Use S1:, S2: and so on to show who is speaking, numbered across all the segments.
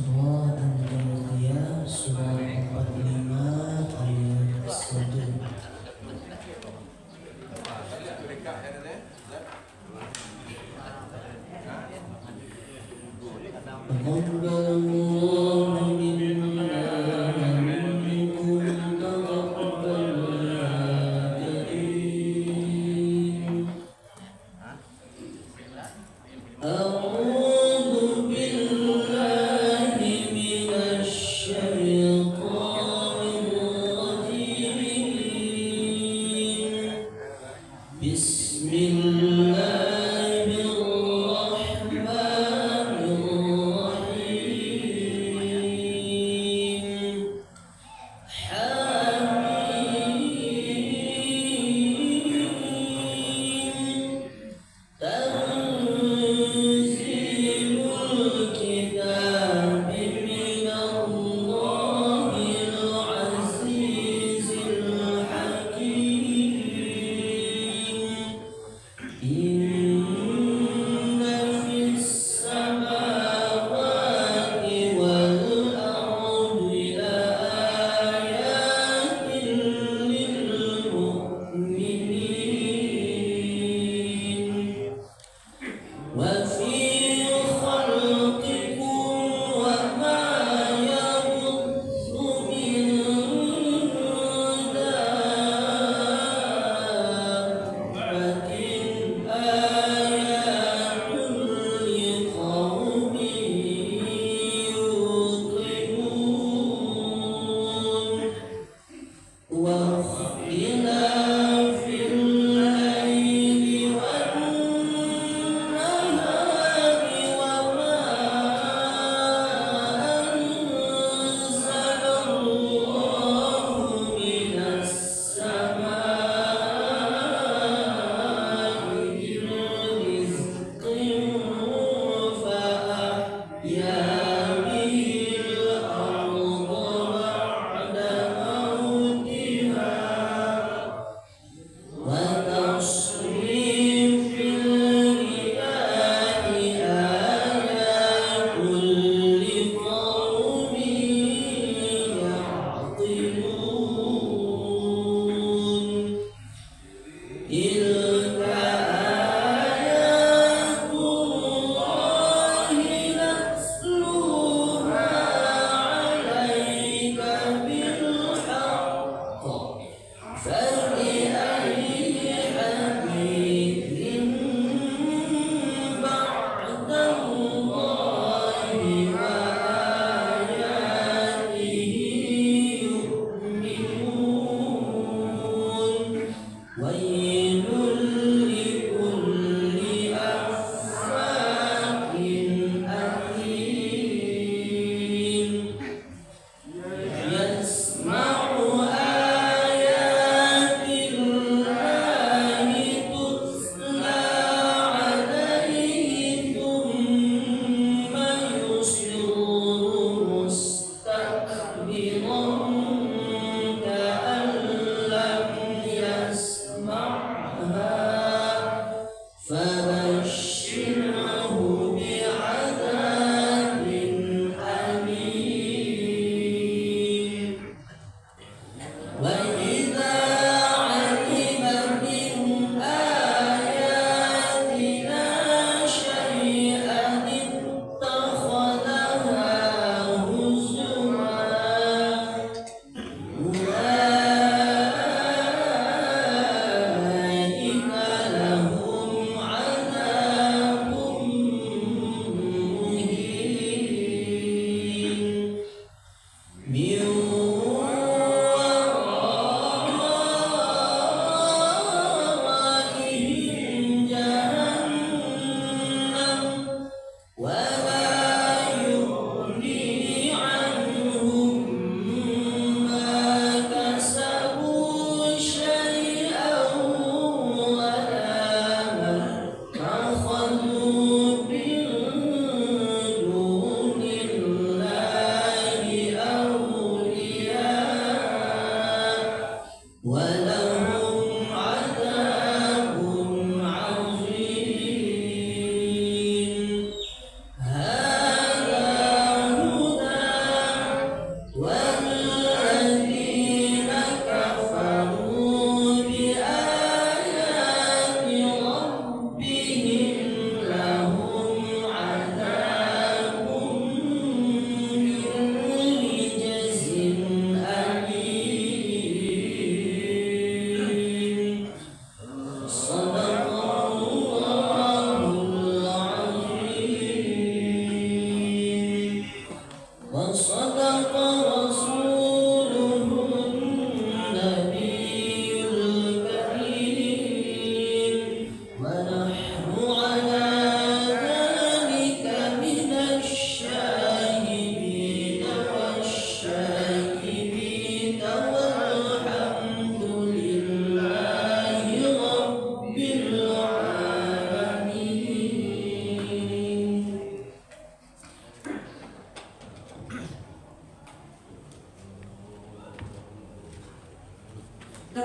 S1: Surah Al-Jathiyah surah 45 ayat 1.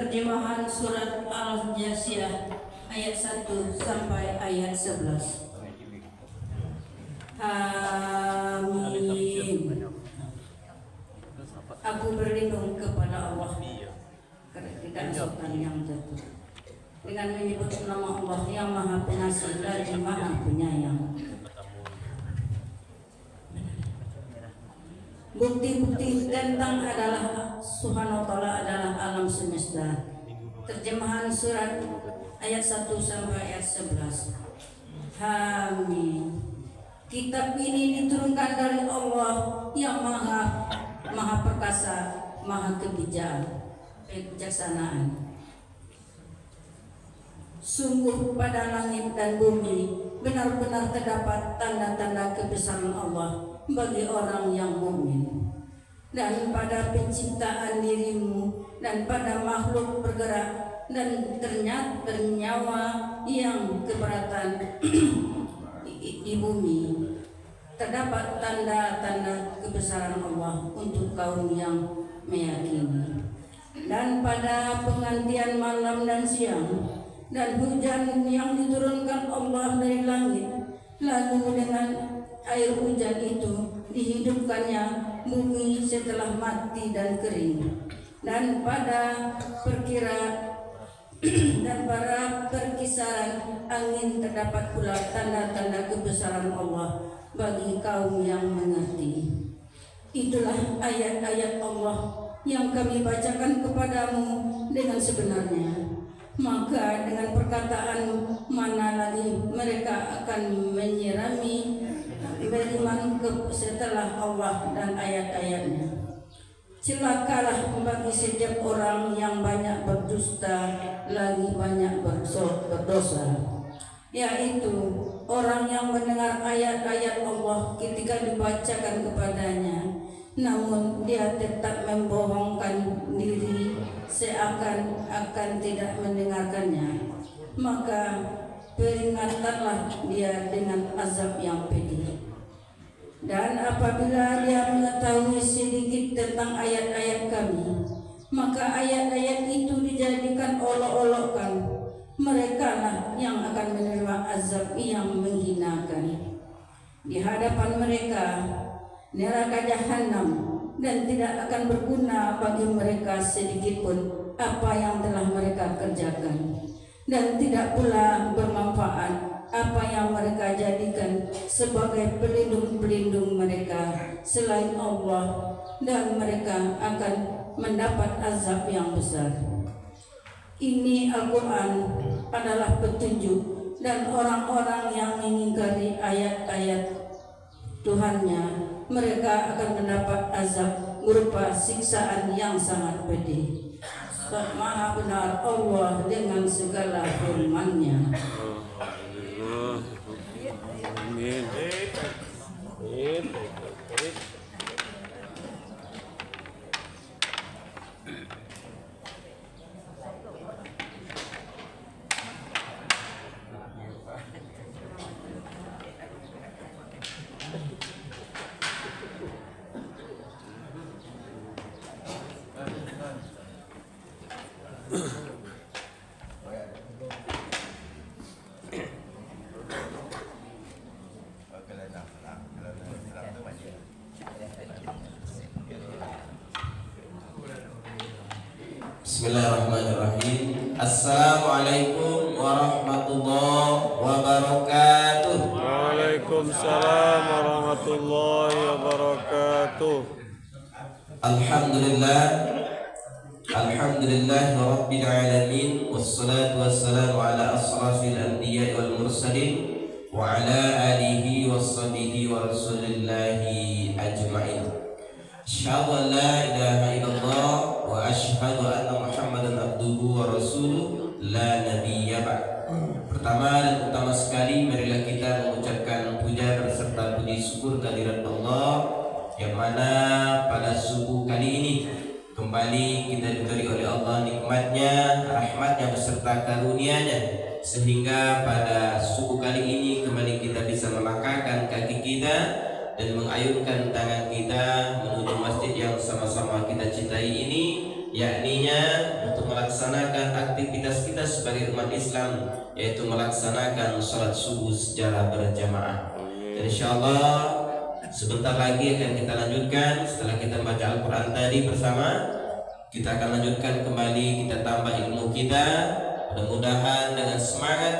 S2: Terjemahan surat Al-Jasiyah ayat 1 sampai ayat 11. Amin. Aku berlindung kepada Allah dari setan yang jatuh dengan menyebut nama Allah yang Maha Pengasih lagi Maha Penyayang. Bukti-bukti tentang adalah Subhanahu wa ta'ala adalah alam semesta. Terjemahan surat ayat 1 sampai ayat 11. Amin. Kitab ini diturunkan dari Allah yang maha perkasa, maha kebijaksanaan. Sungguh pada langit dan bumi benar-benar terdapat tanda-tanda kebesaran Allah bagi orang yang mukmin. Dan pada penciptaan dirimu dan pada makhluk bergerak dan ternyata bernyawa yang keberatan di bumi terdapat tanda-tanda kebesaran Allah untuk kaum yang meyakini. Dan pada penggantian malam dan siang dan hujan yang diturunkan Allah dari langit, lalu dengan air hujan itu dihidupkannya bumi setelah mati dan kering. Dan pada perkisaran angin terdapat pula tanda-tanda kebesaran Allah bagi kaum yang mengerti. Itulah ayat-ayat Allah yang kami bacakan kepadamu dengan sebenarnya. Maka dengan perkataan mana lagi mereka akan menyirami beriman setelah Allah dan ayat-ayatnya. Celakalah bagi setiap orang yang banyak berdusta lagi banyak berdosa, yaitu orang yang mendengar ayat-ayat Allah ketika dibacakan kepadanya, namun dia tetap membohongkan diri seakan-akan tidak mendengarkannya, maka peringatanlah dia dengan azab yang pedih. Dan apabila dia mengetahui sedikit tentang ayat-ayat kami, maka ayat-ayat itu dijadikan olok-olokan. Mereka lah yang akan menerima azab yang menghinakan. Di hadapan mereka neraka jahanam, dan tidak akan berguna bagi mereka sedikit pun apa yang telah mereka kerjakan, dan tidak pula bermanfaat apa yang mereka jadikan sebagai pelindung-pelindung mereka selain Allah, dan mereka akan mendapat azab yang besar. Ini Al-Quran adalah petunjuk, dan orang-orang yang mengingkari ayat-ayat Tuhannya, mereka akan mendapat azab berupa siksaan yang sangat pedih. Maha benar Allah dengan segala firman-Nya.
S3: Amin.
S4: Bismillahirrahmanirrahim. Assalamualaikum warahmatullahi wabarakatuh.
S3: Waalaikumsalam warahmatullahi wabarakatuh.
S4: Alhamdulillah rabbil alamin, wassalatu wassalamu ala asrafil anbiya'i wal mursalin wa ala alihi washabihi wa rasulillahi ajma'in. Asyhadu an la ilaha illallah wa asyhadu anna Muhammadan abduhu wa rasuluh la nabiyya ba'd. Pertama dan utama sekali, marilah kita mengucapkan puja berserta puji syukur kehadirat Allah, yang mana pada subuh kali ini kembali kita diberi oleh Allah nikmatnya, rahmatnya beserta karunia-Nya, sehingga pada subuh kali ini kembali kita bisa melangkahkan kaki kita dan mengayunkan tangan kita menuju masjid yang sama-sama kita cintai ini, yakninya untuk melaksanakan aktivitas kita sebagai umat Islam, yaitu melaksanakan sholat subuh secara berjamaah. Dan insyaallah sebentar lagi akan kita lanjutkan setelah kita baca Al-Quran tadi bersama. Kita akan lanjutkan kembali, kita tambah ilmu kita. Mudah-mudahan dengan semangat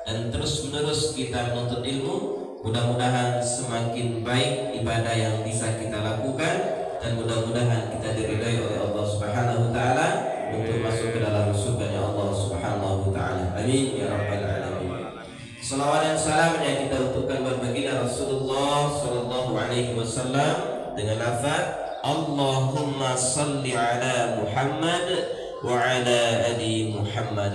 S4: dan terus-menerus kita menuntut ilmu, mudah-mudahan semakin baik ibadah yang bisa kita lakukan, dan mudah-mudahan kita diridhai oleh Allah Subhanahu wa taala untuk masuk ke dalam surga Allah Subhanahu wa taala. Amin ya rabbal alamin. Salawat dan salam yang kita untukkan buat baginda Rasulullah sallallahu alaihi wasallam dengan lafaz Allahumma salli ala Muhammad wa ala ali Muhammad.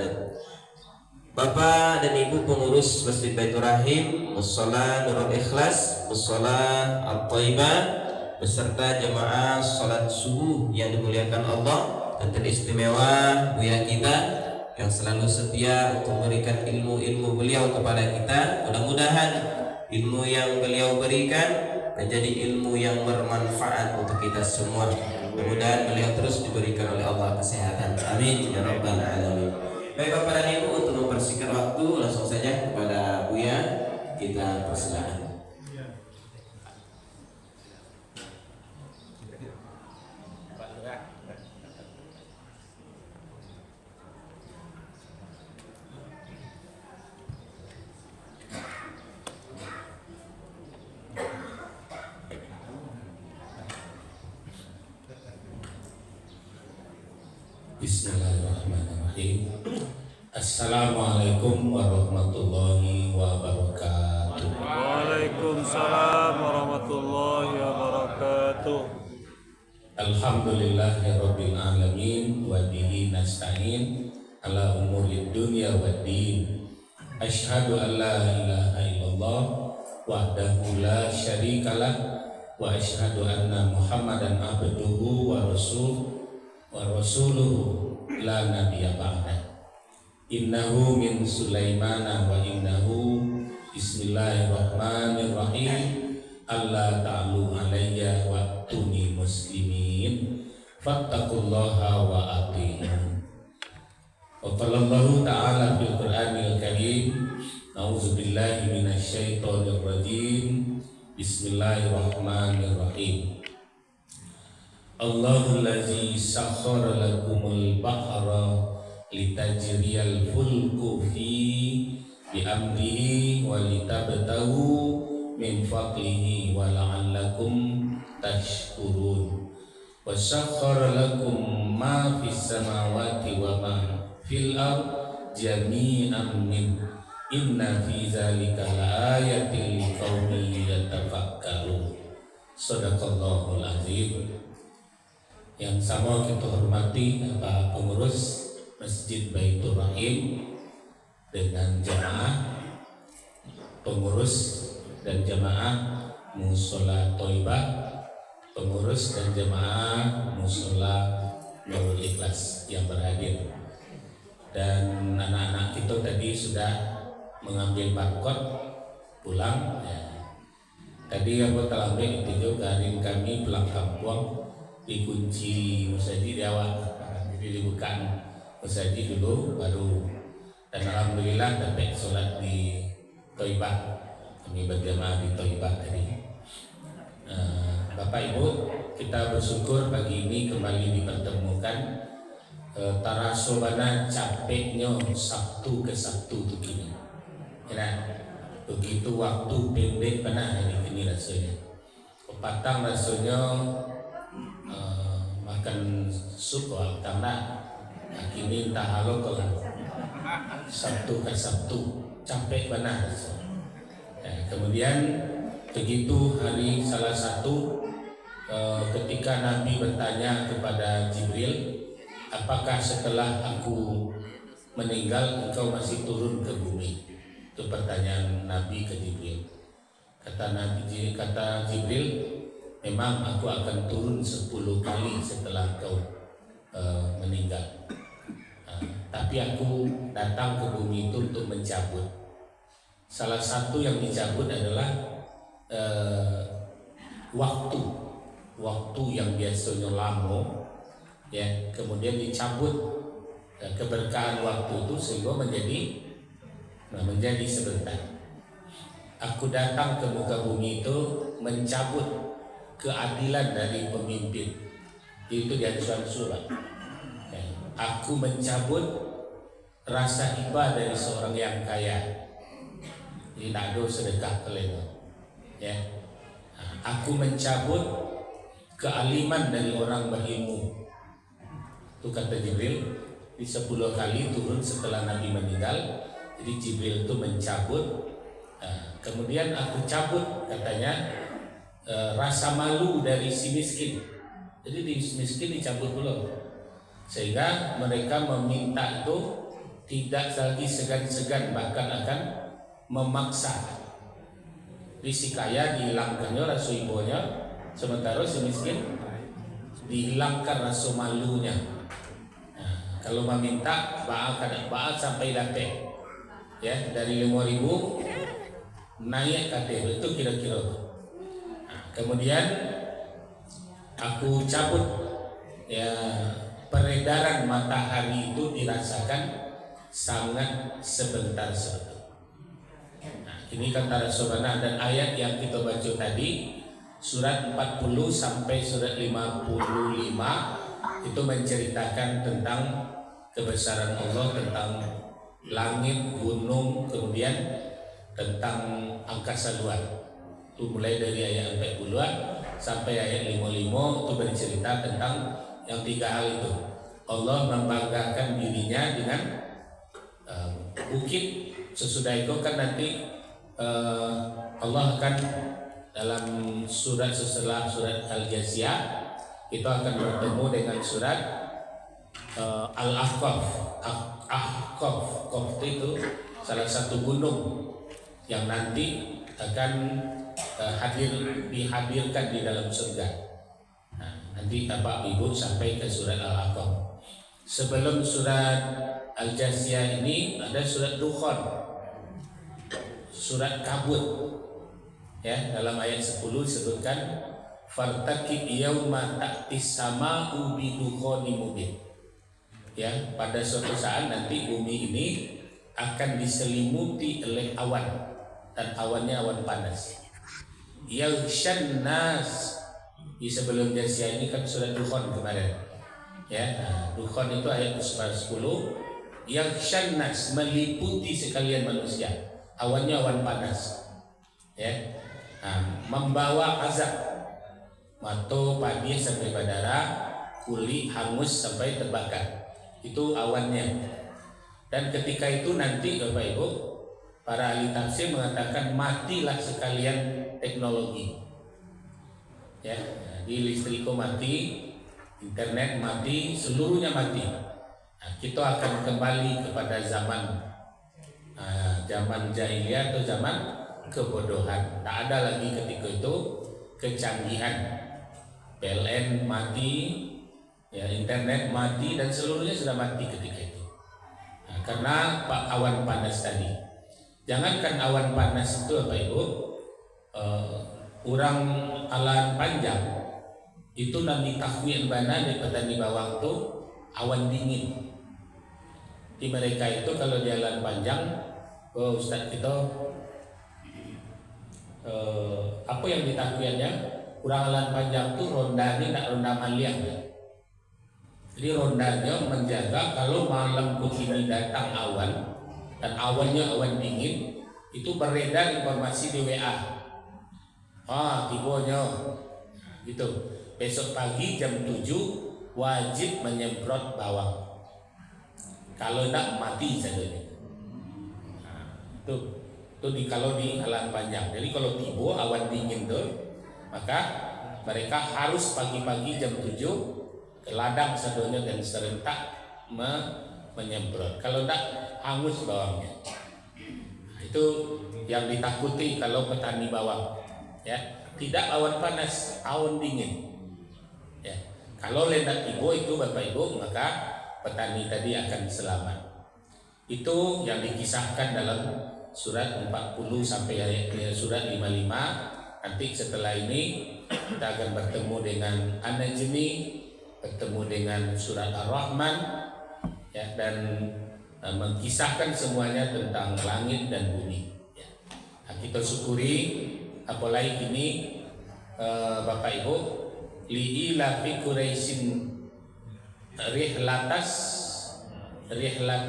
S4: Bapak dan Ibu pengurus Masjid Baitur Rahim, Mushola Nurul Ikhlas, Mushola At-Thaibah, beserta jemaah salat subuh yang dimuliakan Allah, dan teristimewa Buya kita yang selalu setia untuk memberikan ilmu-ilmu beliau kepada kita. Mudah-mudahan ilmu yang beliau berikan menjadi ilmu yang bermanfaat untuk kita semua. Mudah-mudahan beliau terus diberikan oleh Allah kesehatan. Amin ya rabbal alamin. Baik Bapak dan Ibu, untuk mempersingkat waktu langsung saja kepada Buya kita persilakan.
S5: Bismillahirrahmanirrahim. Assalamualaikum warahmatullahi wabarakatuh.
S3: Waalaikumsalam warahmatullahi wabarakatuh.
S5: Alhamdulillahirabbil alamin wa bihi nasta'in ala umurid dunya waddin. Asyhadu an la ilaha illallah wahdahu la syarikalah wa asyhadu anna Muhammadan abduhu wa rasuluhu la nabiyya ba'dah. Innahu min Sulaimana wa innahu bismillahirrahmanirrahim. Allah ta'alu alayya wa tuni muslimin fattaqullaha wa ati'un. Wa qalallahu ta'ala fil Qur'anil Karim, a'udzubillahi minasyaitonir rajim. Bismillahirrahmanirrahim. Allahul ladzi sakhkhara lakumul bahra litajriyal fulku fi bi amrihi wa litabtahu min fadlihi wa la'allakum tashkurun. Wa sakhkhara lakum ma fis samawati wa ma fil ard jami'an min inna fi dzalika laayatin liqaumin yatafakkarun. Shadaqallahul azim. Yang sama kita hormati Bapak pengurus Masjid Baitur Rahim dengan jamaah pengurus dan jamaah Mushola Thaibah, pengurus dan jamaah Mushola Nurul Ikhlas yang berhadir, dan anak-anak kita tadi sudah mengambil barcode pulang ya. Tadi aku telah ambil itu juga kami pulang kampung dikunci musajid di awal, jadi dibuka musajid dulu baru, dan alhamdulillah dapat sholat di Thaibah, kami berjamaah di Thaibah tadi. Bapak Ibu, kita bersyukur pagi ini kembali dipertemukan. Tarasobana capeknya Sabtu ke Sabtu begini, ya, begitu waktu pendek pernah hari ini rasanya. Petang rasanya makan sup karena kini entah halo kalau Sabtu ke Sabtu capek benar. Kemudian begitu hari salah satu ketika Nabi bertanya kepada Jibril, apakah setelah aku meninggal engkau masih turun ke bumi? Itu pertanyaan Nabi ke Jibril. Kata Jibril, memang aku akan turun 10 kali setelah kau meninggal. Tapi aku datang ke bumi itu untuk mencabut. Salah satu yang dicabut adalah waktu yang biasanya lama ya, kemudian dicabut keberkahan waktu itu sehingga menjadi sebentar. Aku datang ke muka bumi itu mencabut keadilan dari pemimpin. Itu di Al-Quran surah. Ya, aku mencabut rasa iba dari seorang yang kaya. Jadi tak ada sedekah keleno. Ya, aku mencabut kealiman dari orang berilmu. Itu kata Jibril di 10 kali turun setelah Nabi meninggal. Jadi Jibril itu mencabut. Kemudian aku cabut katanya rasa malu dari si miskin. Jadi di miskin dicabut dulu, sehingga mereka meminta itu tidak lagi segan-segan, bahkan akan memaksa. Di si kaya dihilangkannya rasa ibonya, sementara si miskin dihilangkan rasa malunya. Kalau meminta baat sampai dapat, ya, dari 5.000 naik KTP itu kira-kira. Kemudian aku cabut, ya, peredaran matahari itu dirasakan sangat sebentar. Ini kata Rasulullah, dan ayat yang kita baca tadi surat 40 sampai surat 55 itu menceritakan tentang kebesaran Allah, tentang langit, gunung, kemudian tentang angkasa luar. Itu mulai dari ayat 40 sampai ayat 55 itu bercerita tentang yang 3 hal itu. Allah membanggakan dirinya dengan bukit. Sesudah itu kan nanti Allah akan dalam surat setelah surat Al-Jathiyah itu akan bertemu dengan surat Al-Ahqaf. Ahqaf itu salah satu gunung yang nanti akan dihadirkan di dalam surga. Nanti Bapak Ibu sampai ke surat Al-Ahqaf. Sebelum surat Al-Jathiyah ini ada surat Dukhan, surat kabut. Ya, dalam ayat 10 disebutkan fartaqib yauma ta'tis sama'u bi dukhanin mubin. Ya, pada suatu saat nanti bumi ini akan diselimuti oleh awan, dan awannya awan panas. Yaghshan nas. Di sebelum Jathiyah ini kan surat Dukhan kemarin. Ya, Dukhan itu ayat 10. Yaghshan nas, meliputi sekalian manusia. Awannya awan panas. Ya. Membawa azab. Mato padi sampai berdarah, kuli hangus sampai terbakar. Itu awannya. Dan ketika itu nanti Bapak Ibu, para ahli tafsir mengatakan matilah sekalian teknologi. Ya, di listriko mati, internet mati, seluruhnya mati. Kita akan kembali kepada zaman jahiliyah atau zaman kebodohan. Tak ada lagi ketika itu kecanggihan. PLN mati, ya, internet mati, dan seluruhnya sudah mati ketika itu. Karena awan panas tadi. Jangankan awan panas itu Bapak Ibu, orang alan panjang itu nanti takwin bana di petani bawang itu awan dingin. Di mereka itu kalau di alan panjang, Ustaz kita apa yang ditakwiannya? Kurang alan panjang itu ronda ini tak ronda maliang ya. Jadi rondanya menjaga kalau malam begini datang awan, dan awannya awan dingin, itu beredar informasi di WA. Tibonya gitu. Besok pagi jam 7 wajib menyemprot bawang. Kalau tidak mati saja. Kalau di alan panjang. Jadi kalau tibo awan dingin tuh, maka mereka harus pagi-pagi jam 7 ke ladang sadonya dan serentak menyemprot. Kalau tidak hangus bawangnya. Itu yang ditakuti kalau petani bawang. Ya, tidak awan panas, awan dingin. Ya, kalau lendak tibo itu Bapak Ibu, maka petani tadi akan selamat. Itu yang dikisahkan dalam surat 40 sampai ayat surat 55. Nanti setelah ini kita akan bertemu dengan An-Najmi bertemu dengan surat Ar-Rahman, ya, dan mengkisahkan semuanya tentang langit dan bumi. Ya. Nah, kita syukuri, apalagi ini Bapak Ibu, li'ila fi Quraisyin rihlatas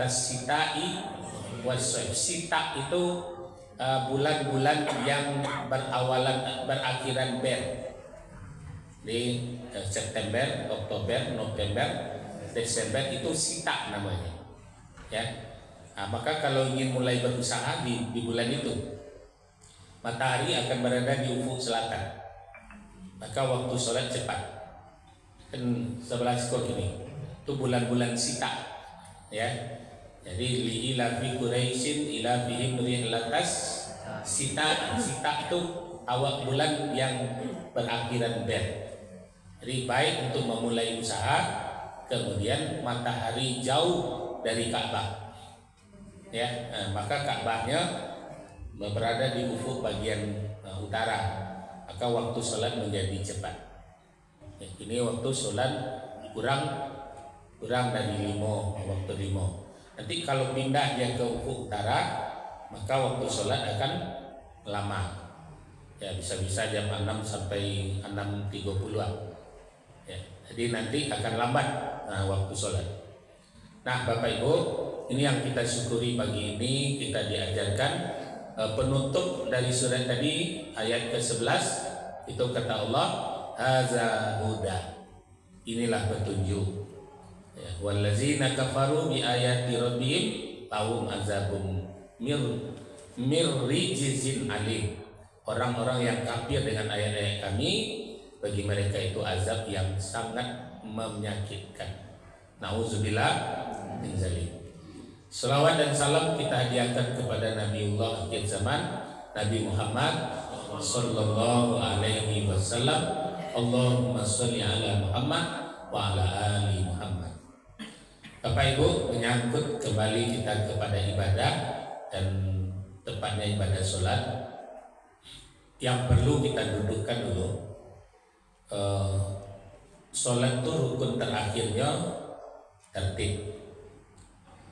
S5: sitai waswaib. Sita itu bulan-bulan yang berakhiran ber. Di September, Oktober, November, Desember itu sita namanya. Ya. Nah, maka kalau ingin mulai berusaha di bulan itu, matahari akan berada di ufuk selatan. Maka waktu sholat cepat. Kan sebelah skor ini. Itu bulan-bulan sita. Ya. Jadi li'ila fi Quraisyin ila fihim rihlatas sita. Sita itu awal bulan yang berakhiran ber. Jadi baik untuk memulai usaha, kemudian matahari jauh dari Ka'bah. Ya, maka Ka'bahnya berada di ufuk bagian utara. Maka waktu sholat menjadi cepat. Ya, ini waktu sholat kurang dari 5 waktu 5. Nanti kalau pindah dia ke ufuk utara, maka waktu sholat akan lama. Ya, bisa-bisa jam 6 sampai 6.30-an. Ya, jadi nanti akan lambat waktu sholat. Nah, Bapak Ibu, ini yang kita syukuri pagi ini, kita diajarkan penutup dari surat tadi ayat ke-11 itu kata Allah, haza huda. Inilah petunjuk. Ya, wallazina kafaru bi ayati rabbihim lahum azabum mir rijzin alim. Orang-orang yang kafir dengan ayat-ayat kami, bagi mereka itu azab yang sangat menyakitkan. Nauzubillah min zalik. Selawat dan salam kita hadiahkan kepada Nabiullah akhir zaman, Nabi Muhammad sallallahu alaihi wasallam. Allahumma sholli ala Muhammad wa ala ali Muhammad. Bapak Ibu, menyangkut kembali kita kepada ibadah dan tepatnya ibadah sholat, yang perlu kita dudukkan dulu. Sholat itu rukun terakhirnya tertib.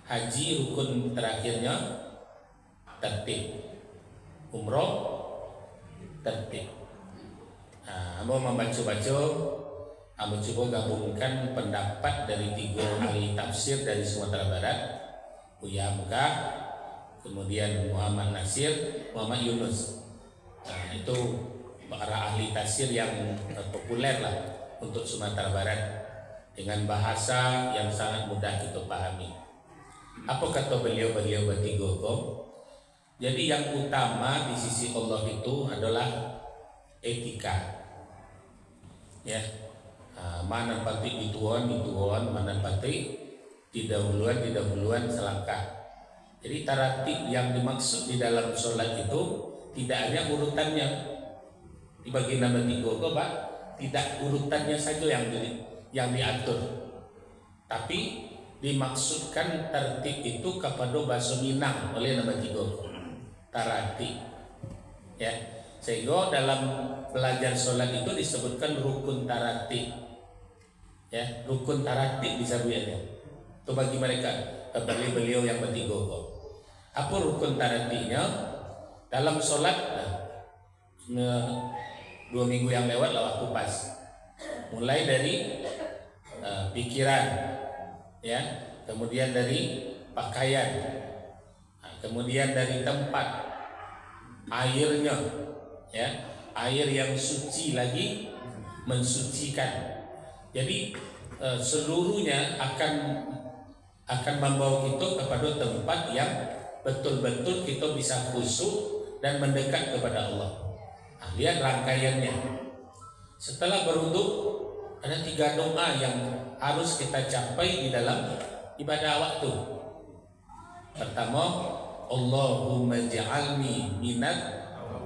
S5: Haji rukun terakhirnya tertib. Umroh tertib. Nah, mau membaca-baca, aku coba gabungkan pendapat dari 3 ahli tafsir dari Sumatera Barat, Buya Mekah, kemudian Muhammad Nasir, Muhammad Yunus. Nah, itu para ahli tafsir yang populer lah untuk Sumatera Barat dengan bahasa yang sangat mudah kita pahami. Apa kata beliau-beliau bertiga kok? Jadi yang utama di sisi Allah itu adalah etika. Ya, mana pati dituan, mana pati didahuluan selangkah. Jadi taratib yang dimaksud di dalam sholat itu tidak hanya urutannya. Dibagi nama 3 kok, Pak, tidak urutannya saja yang diatur, tapi dimaksudkan tertib itu kepada bahasa Minang oleh nama 3 kok, taratib. Ya, sehingga dalam belajar sholat itu disebutkan rukun taratib. Ya, rukun taratib disebutnya. Itu bagi mereka beliau yang bertiga kok. Apa rukun taratibnya? Dalam sholat 2 minggu yang lewat lah waktu pas. Mulai dari pikiran, ya, kemudian dari pakaian, kemudian dari tempat, airnya, ya, air yang suci lagi mensucikan. Jadi seluruhnya akan membawa kita kepada tempat yang betul-betul kita bisa khusyuk dan mendekat kepada Allah. Nah, lihat rangkaiannya. Setelah berwudu ada 3 doa yang harus kita capai di dalam ibadah waktu. Pertama, Allahumma ja'alni minat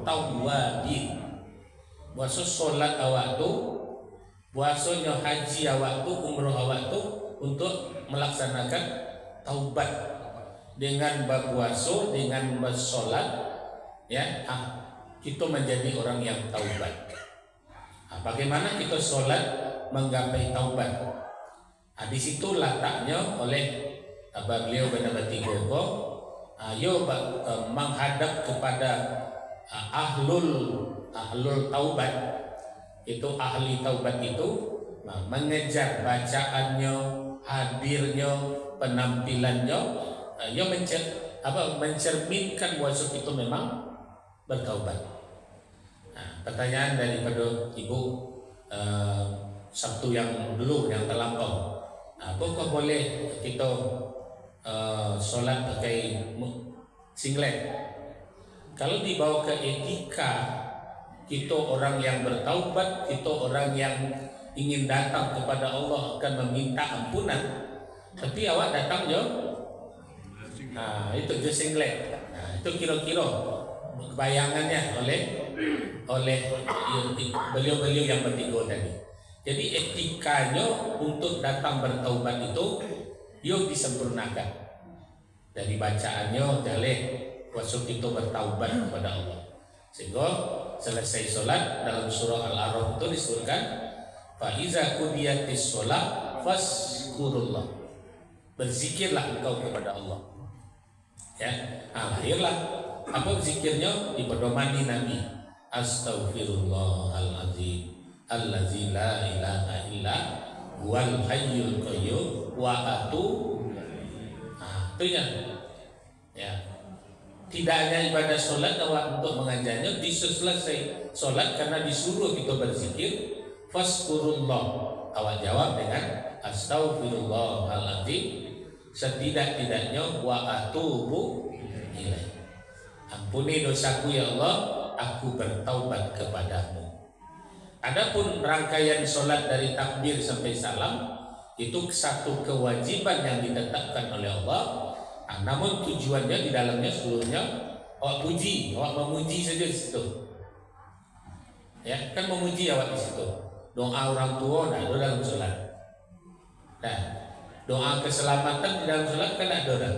S5: tawwabin. Puasa sholat waktu, puasanya haji waktu, umroh waktu untuk melaksanakan taubat dengan berpuasa, dengan bersolat, ya, kita menjadi orang yang taubat. Bagaimana kita sholat menggapai taubat? Di situ letaknya oleh beliau Benabati Gogo, yo menghadap kepada ahlul taubat. Itu ahli taubat itu mengejar bacaannya, hadirnya, penampilannya, yo mencerminkan bahwa itu memang bertaubat. Pertanyaan daripada Ibu Sabtu yang dulu yang terlampau, apakah boleh kita sholat pakai singlet? Kalau dibawa ke etika, kita orang yang bertaubat, kita orang yang ingin datang kepada Allah akan meminta ampunan, tapi awak datang jo, itu jo singlet. Itu kira-kira bayangannya oleh beliau-beliau yang bertiga tadi. Jadi etikanya untuk datang bertaubat itu yuk disempurnakan. Dari bacaannya jaleh wasuk itu bertaubat kepada Allah. Sehingga selesai sholat dalam surah Al-A'raf itu disebutkan fa iza qudiyatis sholat fazkurullah. Berzikirlah engkau kepada Allah. Ya, akhirlah apa zikirnya dipedomani Nabi. Astaghfirullahaladzim allazi la ilaha illa huwal hayyul qayyum wa atubu. Itu ya. Tidak hanya ibadah sholat awak untuk mengajarnya, selesai sholat karena disuruh kita berzikir, fazkurullah. Awak jawab dengan astaghfirullahaladzim, setidak-tidaknya wa atubu ilaih. Ampuni dosaku ya Allah, aku bertaubat kepadamu. Adapun rangkaian sholat dari takbir sampai salam itu satu kewajiban yang ditetapkan oleh Allah. Namun tujuannya di dalamnya seluruhnya awak puji, awak memuji saja di situ. Ya, kan memuji awak di situ. Doa orang tua ada dalam sholat. Nah, doa keselamatan di dalam sholat kan ada.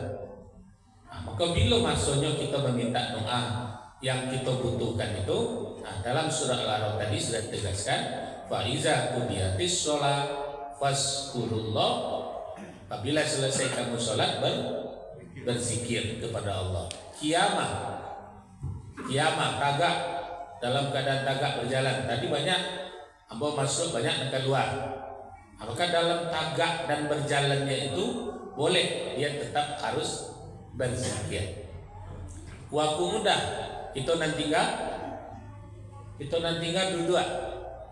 S5: Maka bila masuknya kita meminta doa yang kita butuhkan itu, dalam surah Al-A'raf tadi sudah ditegaskan, fa iza qudiyatis sholat fazkurullah. Apabila selesai kamu sholat berzikir kepada Allah. Kiamah tagak, dalam keadaan tagak berjalan. Tadi banyak ambo masuk, banyak yang keluar. Maka dalam tagak dan berjalannya itu boleh dia tetap harus berzikir. Wa mudah itu nanti enggak duduk.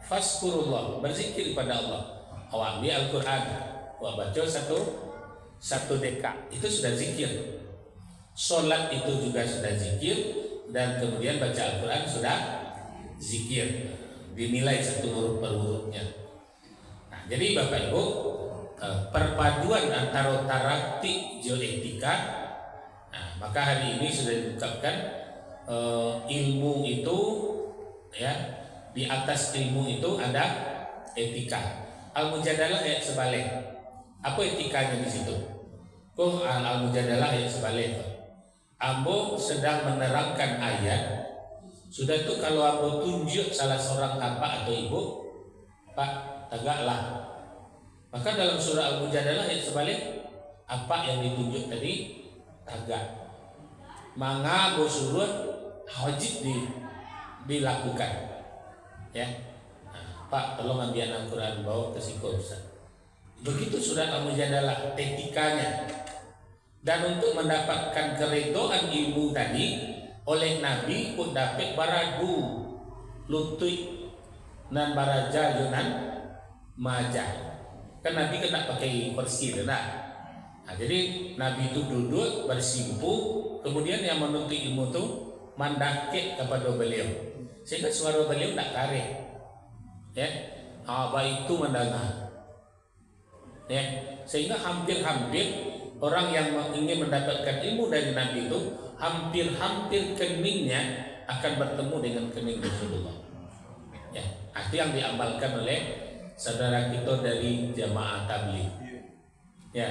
S5: Fazkurullah, berzikir kepada Allah. Awak ambil Al-Quran, awak baca satu dekat, itu sudah zikir. Sholat itu juga sudah zikir, dan kemudian baca Al-Quran sudah zikir. Dinilai satu huruf per hurufnya. Jadi Bapak Ibu, perpaduan antara taraktik geoetika, maka hari ini sudah diungkapkan ilmu itu, ya, di atas ilmu itu ada etika. Al-Mujadalah ayat sebalik. Apa etikanya di situ? Al-Mujadalah ayat sebalik. Ambo sedang menerangkan ayat. Sudah itu kalau ambo tunjuk salah seorang bapak atau ibu, Pak, tegaklah. Maka dalam surah Al-Mujadalah ayat sebalik, apa yang ditunjuk tadi tegak. Maka ambo suruh wajib dilakukan. Ya. Pak, tolong ambil Al-Quran bawa ke Siko Ustaz. Begitu surat Al-Mujadalah etikanya. Dan untuk mendapatkan keredoan ilmu tadi oleh Nabi pun dapat baradu lutui dan baraja yunan majah. Kan Nabi kena pakai kursi nah. Jadi Nabi itu duduk bersimpu, kemudian yang menuntut ilmu itu mendaki kepada beliau, sehingga suara beliau tak kareh. Ya, baik itu mendengar. Ya, sehingga hampir-hampir orang yang ingin mendapatkan ilmu dari Nabi itu hampir-hampir keningnya akan bertemu dengan kening Rasulullah. Ya, itu yang diamalkan oleh saudara kita dari jamaah tabligh. Ya,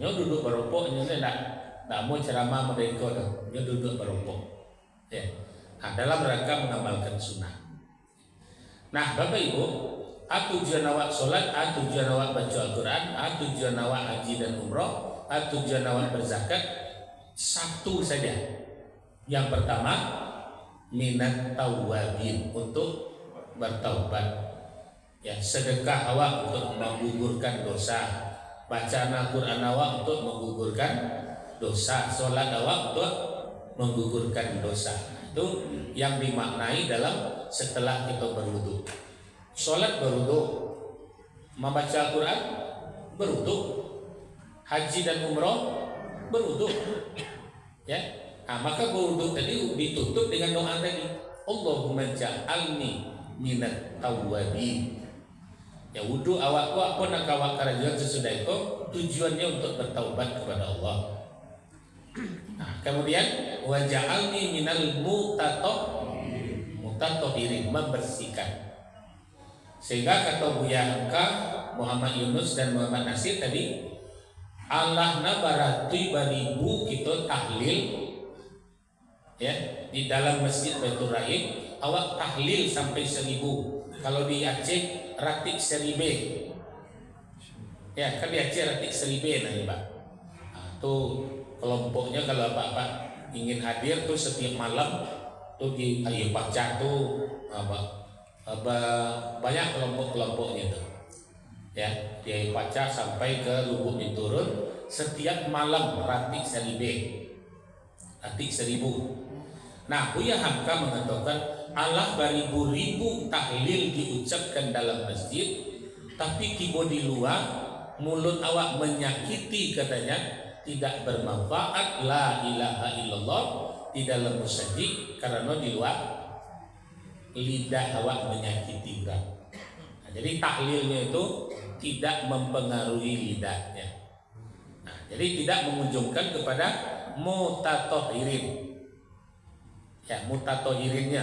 S5: nyo duduk berupuk, nyo tak mau ceramah mereka dah, nyo duduk berupuk. Ya, dalam rangka mengamalkan sunnah. Nah, Bapak Ibu, tujuan awak sholat, tujuan awak baca Al-Quran, tujuan awak haji dan umroh, tujuan awak berzakat, satu saja. Yang pertama, minat tawabin, untuk bertaubat. Ya, sedekah awak untuk menggugurkan dosa, bacaan Al-Quran awak untuk menggugurkan dosa, sholat awak untuk menggugurkan dosa. Itu yang dimaknai dalam setelah kita berwudu. Sholat berwudu, membaca Al-Quran berwudu, haji dan umroh berwudu. Ya, maka berwudu tadi ditutup dengan doa tadi, Allahumma ja'alni minat tawwabin. Ya, wudu awak apa nak awak karajuan sesudah itu tujuannya untuk bertaubat kepada Allah. Kemudian waja'alni minal mutatohirin, membersihkan. Sehingga kata Buya Hamka, Muhammad Yunus dan Muhammad Nasir tadi, Allah na baratui baribu kita tahlil, ya, di dalam masjid Baitur Rahim awak tahlil sampai 1000. Kalau di Aceh ratik 1000. Ya, kan di Aceh ratik 1000 nanti Pak. Tuh kelompoknya kalau Bapak ingin hadir tuh setiap malam tuh di Ayu Pacah tuh banyak kelompoknya tuh. Ya, di Ayu Pacah sampai ke Lubuk Binturun setiap malam ratik 1000. Ratik 1000. Nah, Buya Hamka mengatakan Allah beribu-ribu tahlil diucapkan dalam masjid, tapi kibo di luar mulut awak menyakiti, katanya tidak bermanfaat, la ilaha illallah di dalam masjid, karena di luar lidah awak menyakiti orang. Nah, jadi tahlilnya itu tidak mempengaruhi lidahnya. Nah, jadi tidak mengunjungkan kepada mutatohirin. Ya, mutatohirinnya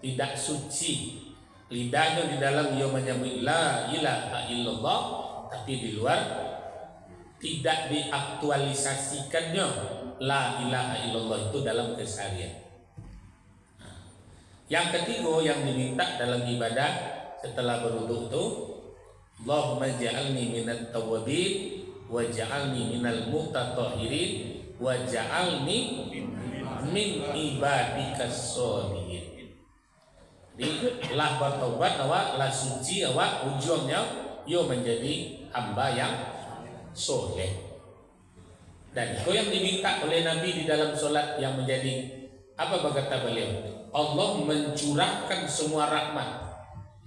S5: tidak suci, lidahnya di dalam ia menyebut la ilaha illallah, tapi di luar tidak diaktualisasikannya la ilaha illallah itu dalam keseharian. Yang ketiga yang diminta dalam ibadah setelah berwudu itu, Allahumma ja'alni minat tawwabin wa ja'alni minal mutatahhirin wa ja'alni min ibadikas sholihin. Jadi lah bertobat awak, lah suci awak, ujungnya yo menjadi hamba yang soleh. Dan itu yang diminta oleh Nabi di dalam solat yang menjadi apa kata beliau? Allah mencurahkan semua rahmat.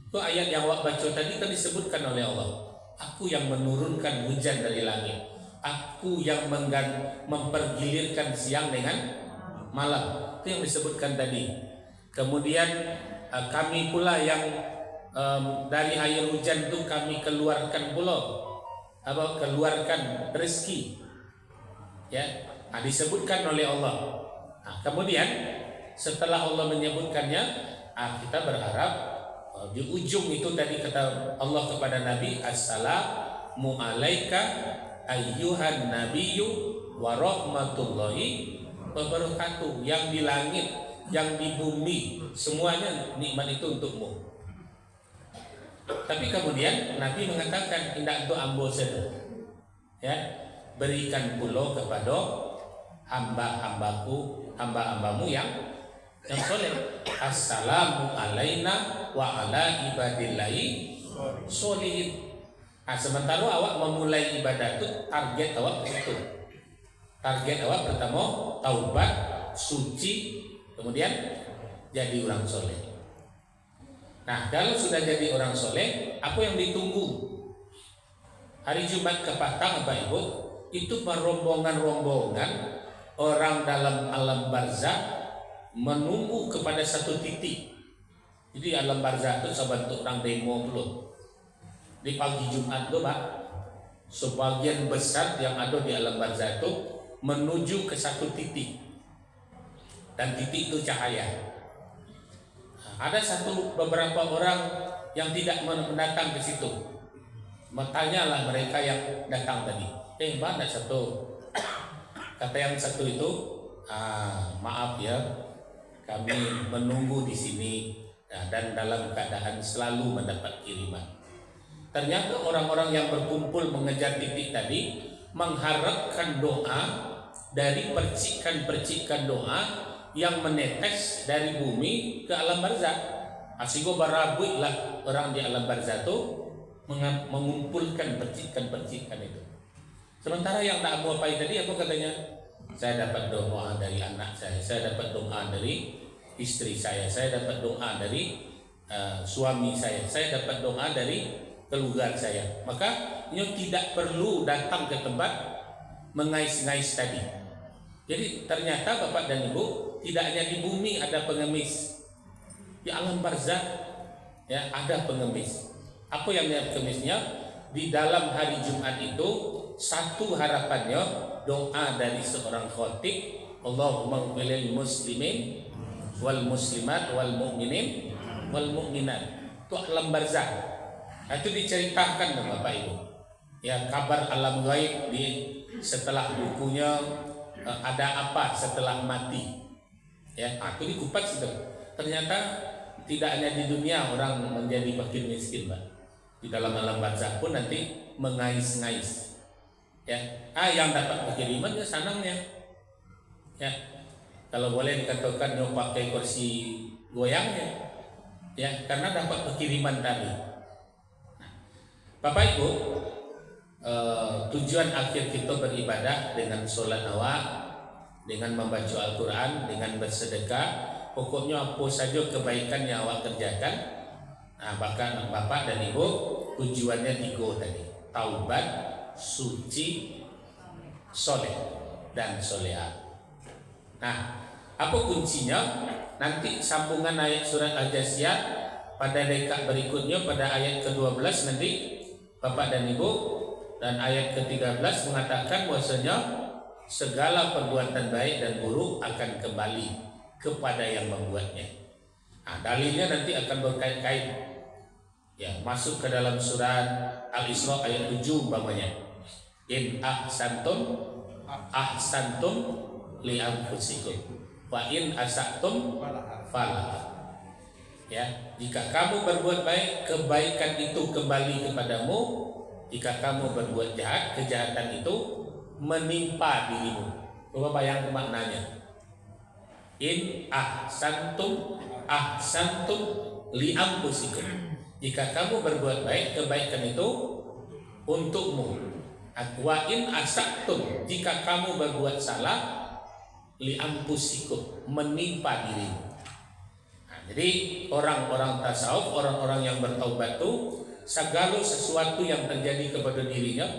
S5: Itu ayat yang awak baca tadi kan disebutkan oleh Allah. Aku yang menurunkan hujan dari langit. Aku yang mempergilirkan siang dengan malam. Itu yang disebutkan tadi. Kemudian kami pula yang dari air hujan itu kami keluarkan pula keluarkan rezeki, ya, disebutkan oleh Allah. Kemudian setelah Allah menyebutkannya, kita berharap di ujung itu tadi kata Allah kepada Nabi, assalamu alaika ayyuhan nabiyyu wa rahmatullahi wa barakatuh. Yang di langit, yang di bumi, semuanya nikmat itu untukmu. Tapi kemudian Nabi mengatakan tidak untuk ambo saja, ya, berikan pula kepada hamba-hambamu yang soleh. Assalamu alaina wa ala ibadillahi sholihin. Sementara awak memulai ibadah itu target awak itu. Target awak pertama taubat, suci, kemudian jadi orang soleh. Nah, kalau sudah jadi orang soleh, apa yang ditunggu? Hari Jumat ke Patang, Bapak Ibu, itu rombongan-rombongan orang dalam alam barzah menunggu kepada satu titik. Jadi alam barzah itu sebentuk orang demo dulu. Di pagi Jumat itu, Pak, sebagian besar yang ada di alam barzah itu menuju ke satu titik. Dan titik itu cahaya. Ada beberapa orang yang tidak mendatang ke situ. Tanyalah mereka yang datang tadi. Mana satu? Kata yang satu itu, maaf ya, kami menunggu di sini dan dalam keadaan selalu mendapat kiriman. Ternyata orang-orang yang berkumpul mengejar titik tadi mengharapkan doa dari percikan-percikan doa yang menetes dari bumi ke alam barzah. Asigo barabuilah orang di alam barzah itu mengumpulkan percikan-percikan itu. Sementara yang tak mau apa tadi apa katanya? Saya dapat doa dari anak saya dapat doa dari istri saya dapat doa dari suami saya dapat doa dari keluarga saya. Maka nyo tidak perlu datang ke tempat mengais-ngais tadi. Jadi ternyata Bapak dan Ibu, tidak hanya di bumi ada pengemis, di alam barzah ya ada pengemis. Apa yang pengemisnya? Di dalam hari Jumat itu satu harapannya doa dari seorang khatib, Allahumma ighfirlil muslimin wal muslimat wal mu'minin wal mu'minat. Itu alam barzah. Itu diceritakan Bapak Ibu. Ya, kabar alam gaib di setelah bukunya ada apa setelah mati. Ya, itu dikupas itu. Ternyata tidak hanya di dunia orang menjadi makin miskin, Pak. Di dalam alam barzah pun nanti mengais-ngais. Ya, yang dapat kiriman ya sanangnya. Ya, kalau boleh dikatakan yang pakai kursi goyangnya. Ya, karena dapat kiriman tadi. Bapak Ibu, tujuan akhir kita beribadah dengan sholat awal, dengan membaca Al-Quran, dengan bersedekah, pokoknya apa saja kebaikan yang awak kerjakan. Nah, bahkan Bapak dan Ibu, tujuannya 3 tadi: taubat, suci, soleh, dan soleha. Nah, apa kuncinya? Nanti sambungan ayat surat Al-Jasiyah pada dekat berikutnya, pada ayat ke-12 nanti Bapak dan Ibu, dan ayat ke-13 mengatakan bahwasanya segala perbuatan baik dan buruk akan kembali kepada yang membuatnya. Nah, dalilnya nanti akan berkait-kait. Ya, masuk ke dalam surat Al-Isra ayat 7 umpamanya. In ahsantum li anfusikum wa in asatum falah. Ya, jika kamu berbuat baik, kebaikan itu kembali kepadamu. Jika kamu berbuat jahat, kejahatan itu menimpa dirimu. Coba bayangkan maknanya. In ahsantum li anfusikum. Jika kamu berbuat baik, kebaikan itu untukmu. Wa in asatum, jika kamu berbuat salah, li anfusikum, menimpa dirimu. Jadi orang-orang tasawuf, orang-orang yang bertaubat itu segala sesuatu yang terjadi kepada dirinya,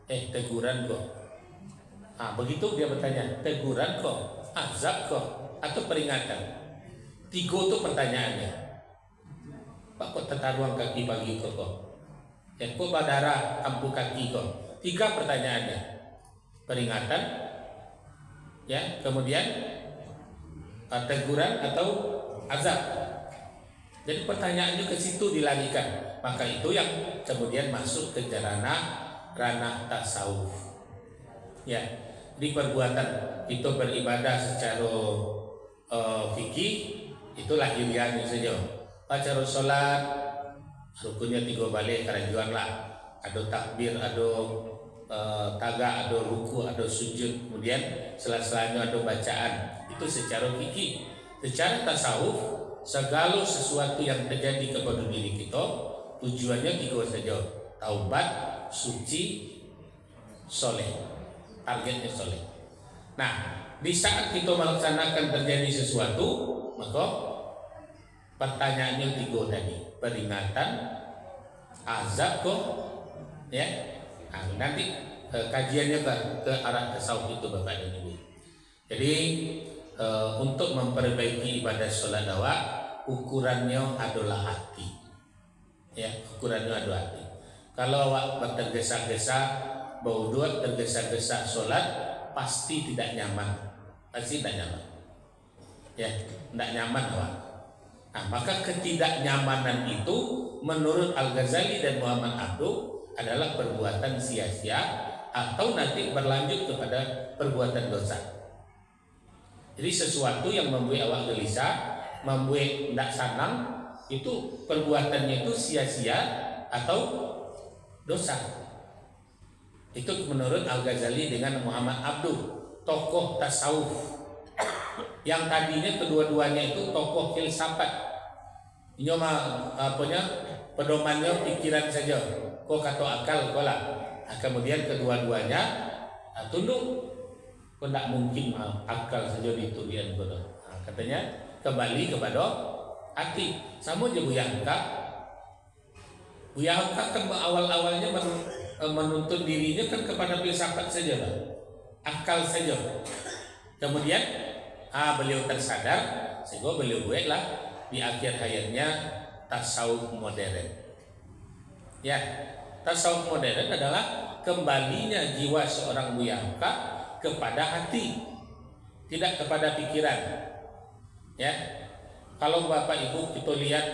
S5: teguran kok. Begitu dia bertanya, teguran kok, azab kok, atau peringatan. 3 itu pertanyaannya. Pak kok tetaruang kaki pagi kok? Kok badara ampu kaki kok? 3 pertanyaannya. Peringatan, ya, kemudian teguran atau azab. Jadi pertanyaannya ke situ dilarikan. Maka itu yang kemudian masuk ke ranah tasawuf. Ya, di perbuatan itu beribadah secara fikih itu lahiriahnya saja. Baca sholat rukunnya 3 balik kerajuan lah. Ada takbir, ada taga, ada ruku, ada sujud. Kemudian sela-selanya ada bacaan. Itu secara fikih. Secara tasawuf, segala sesuatu yang terjadi kepada diri kita tujuannya 3 saja: taubat, suci, soleh. Targetnya soleh. Nah, di saat kita melaksanakan terjadi sesuatu, maka pertanyaannya 3 tadi: peringatan, azab kok, ya. Nah, nanti kajiannya ke arah tasawuf itu Bapak dan Ibu. Jadi untuk memperbaiki ibadah sholat awal, ukurannya adalah hati. Ya, ukurannya adalah hati. Kalau awak tergesa-gesa, bau duat tergesa-gesa sholat, pasti tidak nyaman. Pasti tidak nyaman. Ya, tidak nyaman awak. Nah, maka ketidaknyamanan itu menurut Al-Ghazali dan Muhammad Abduh adalah perbuatan sia-sia atau nanti berlanjut kepada perbuatan dosa. Jadi sesuatu yang membuat awak gelisah, membuat tidak senang, itu perbuatannya itu sia-sia atau dosa. Itu menurut Al-Ghazali dengan Muhammad Abduh, tokoh tasawuf yang tadinya kedua-duanya itu tokoh filsafat. Ini mah pedomannya pikiran saja, kok kata akal kola. Kemudian kedua-duanya tunduk, kok tidak mungkin akal saja diturian bodoh. Katanya kembali kepada hati. Sama aja Buya Hamka kan awal-awalnya menuntun dirinya kan kepada filsafat saja lah, akal saja. Kemudian beliau tersadar sehingga beliau buatlah di akhir hayatnya tasawuf modern. Ya, tasawuf modern adalah kembalinya jiwa seorang Buya Hamka kepada hati, tidak kepada pikiran. Ya, kalau Bapak Ibu kita lihat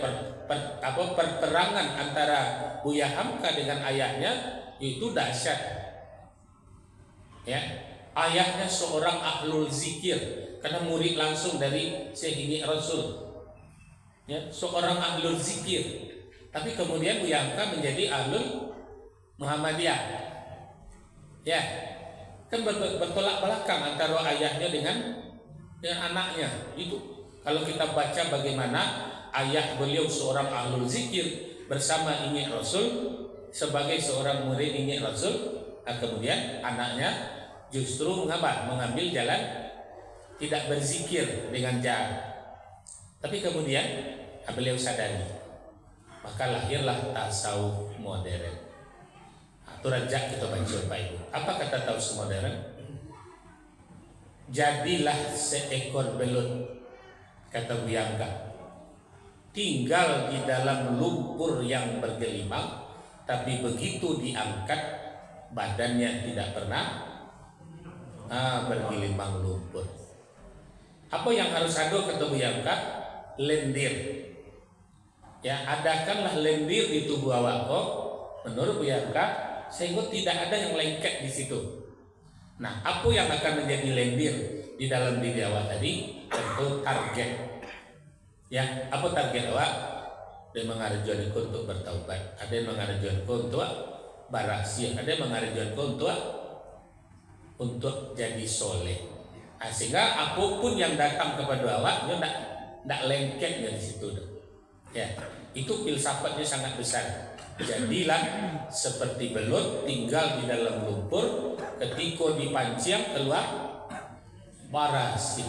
S5: perterangan antara Buya Hamka dengan ayahnya itu dahsyat. Ya, ayahnya seorang ahlul zikir karena murid langsung dari Syekh Rasul. Ya, seorang ahlul zikir. Tapi kemudian Buya Hamka menjadi ahlul Muhammadiyah. Ya, kan bertolak belakang antara ayahnya dengan anaknya. Itu kalau kita baca bagaimana ayah beliau seorang ahlul zikir bersama Ingin Rasul sebagai seorang murid Ingin Rasul, kemudian anaknya justru mengambil jalan tidak berzikir dengan jahat. Tapi kemudian beliau sadari, maka lahirlah tasawuf modern. Itu rajak kita baca Pak Ibu. Apa kata tasawuf modern? Jadilah seekor belut, kata Buya Hamka, tinggal di dalam lumpur yang bergelimang, tapi begitu diangkat badannya tidak pernah bergelimang lumpur. Apa yang harus ada, kata Buya Hamka? Lendir. Ya, adakanlah lendir di tubuh awakmu menurut Buya Hamka sehingga tidak ada yang lengket di situ. Nah, apa yang akan menjadi lendir di dalam diri awak tadi? Tentu target. Ya, apa target awak? Ada yang mengarjukan untuk bertaubat, ada yang mengarjukan untuk baraksi, ada yang mengarjukan untuk jadi soleh. Sehingga apapun yang datang kepada awak, dia tidak lengket dari situ. Ya, itu filsafatnya sangat besar. Jadilah seperti belut tinggal di dalam lumpur, ketika dipancing keluar barasi.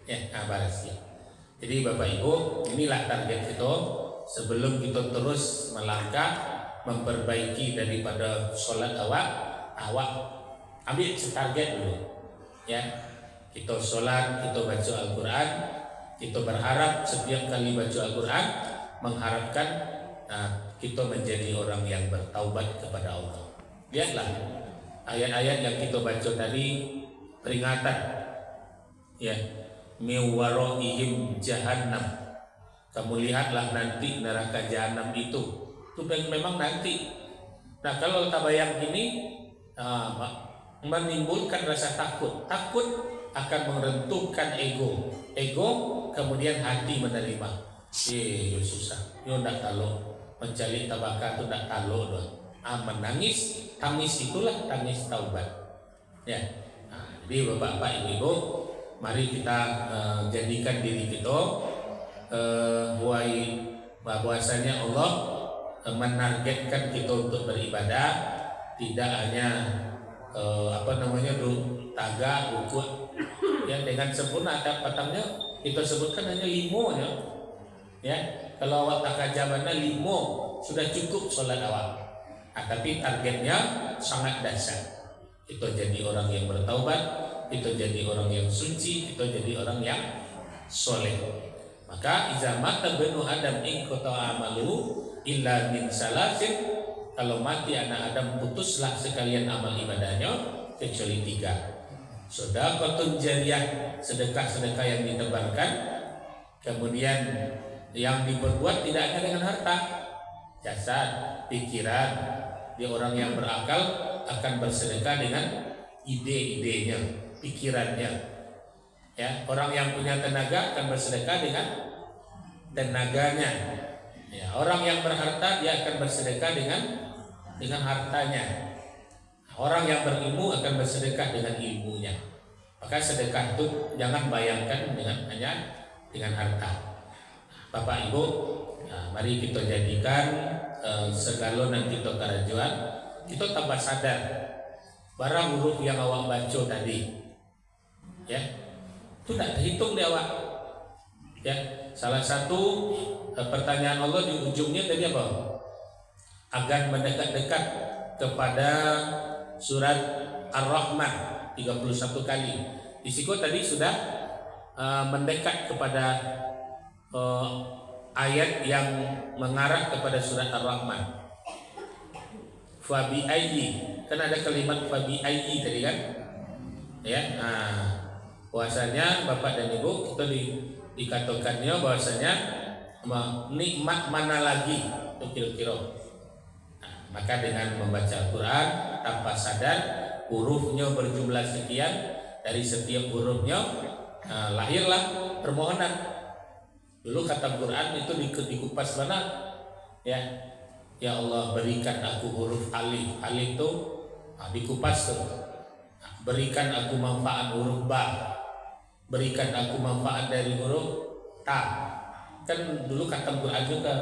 S5: Ya, barasi. Jadi Bapak Ibu, inilah target kita sebelum kita terus melangkah memperbaiki daripada sholat awak ambil target dulu. Ya, kita sholat, kita baca Al-Quran, kita berharap setiap kali baca Al-Quran mengharapkan kita menjadi orang yang bertaubat kepada Allah. Lihatlah ayat-ayat yang kita baca tadi, peringatan, ya, miwaroihim jahannam. Kamu lihatlah nanti neraka jahanam itu memang nanti. Nah, kalau kita bayang ini menimbulkan rasa takut akan merentuhkan ego kemudian hati menerima. Susah, yo ndak tahu mencari tabaka itu ndak tahu doang. Menangis, tangis itulah tangis taubat. Ya, jadi bapak-bapak, ibu-ibu, mari kita jadikan diri kita bahwasanya Allah menargetkan kita untuk beribadah, tidak hanya taga ukut yang dengan sempurna. Patangnya kita sebutkan hanya 5 ya. Kalau awak takajabana 5 sudah cukup sholat awak. Tapi targetnya sangat dahsyat. Kita jadi orang yang bertaubat, kita jadi orang yang suci, kita jadi orang yang soleh. Maka iza mata benu Adam in qata amalu illa min salasin. Kalau mati anak Adam, putuslah sekalian amal ibadahnya kecuali 3. Sedekahun jariyah, sedekah-sedekah yang ditebarkan. Kemudian yang diperbuat tidak hanya dengan harta, jasad, pikiran. Dia orang yang berakal akan bersedekah dengan ide-idenya, pikirannya. Ya, orang yang punya tenaga akan bersedekah dengan tenaganya. Ya, orang yang berharta dia akan bersedekah dengan hartanya. Orang yang berilmu akan bersedekah dengan ilmunya. Maka sedekah itu jangan bayangkan hanya dengan harta. Bapak Ibu, mari kita jadikan segala yang kita kerajuan, kita tambah sadar barang huruf yang awak baca tadi, ya, itu tidak terhitung di awak. Ya, salah satu pertanyaan Allah di ujungnya tadi apa? Agar mendekat-dekat kepada surat Ar-Rahman 31 kali. Di situ tadi sudah mendekat kepada ayat yang mengarah kepada surat Ar-Rahman. Fabi ayyi, kan ada kalimat fabi ayyi tadi kan? Ya, bahwasanya Bapak dan Ibu kita dikatakannya bahwasanya nikmat mana lagi itu kira-kira. Maka dengan membaca Al-Quran tanpa sadar hurufnya berjumlah sekian, dari setiap hurufnya lahirlah permohonan. Dulu kata Quran itu dikupas mana? Ya Allah berikan aku huruf alif. Alif itu dikupas tuh. Berikan aku manfaat huruf ba. Berikan aku manfaat dari huruf ta. Kan dulu kata Quran juga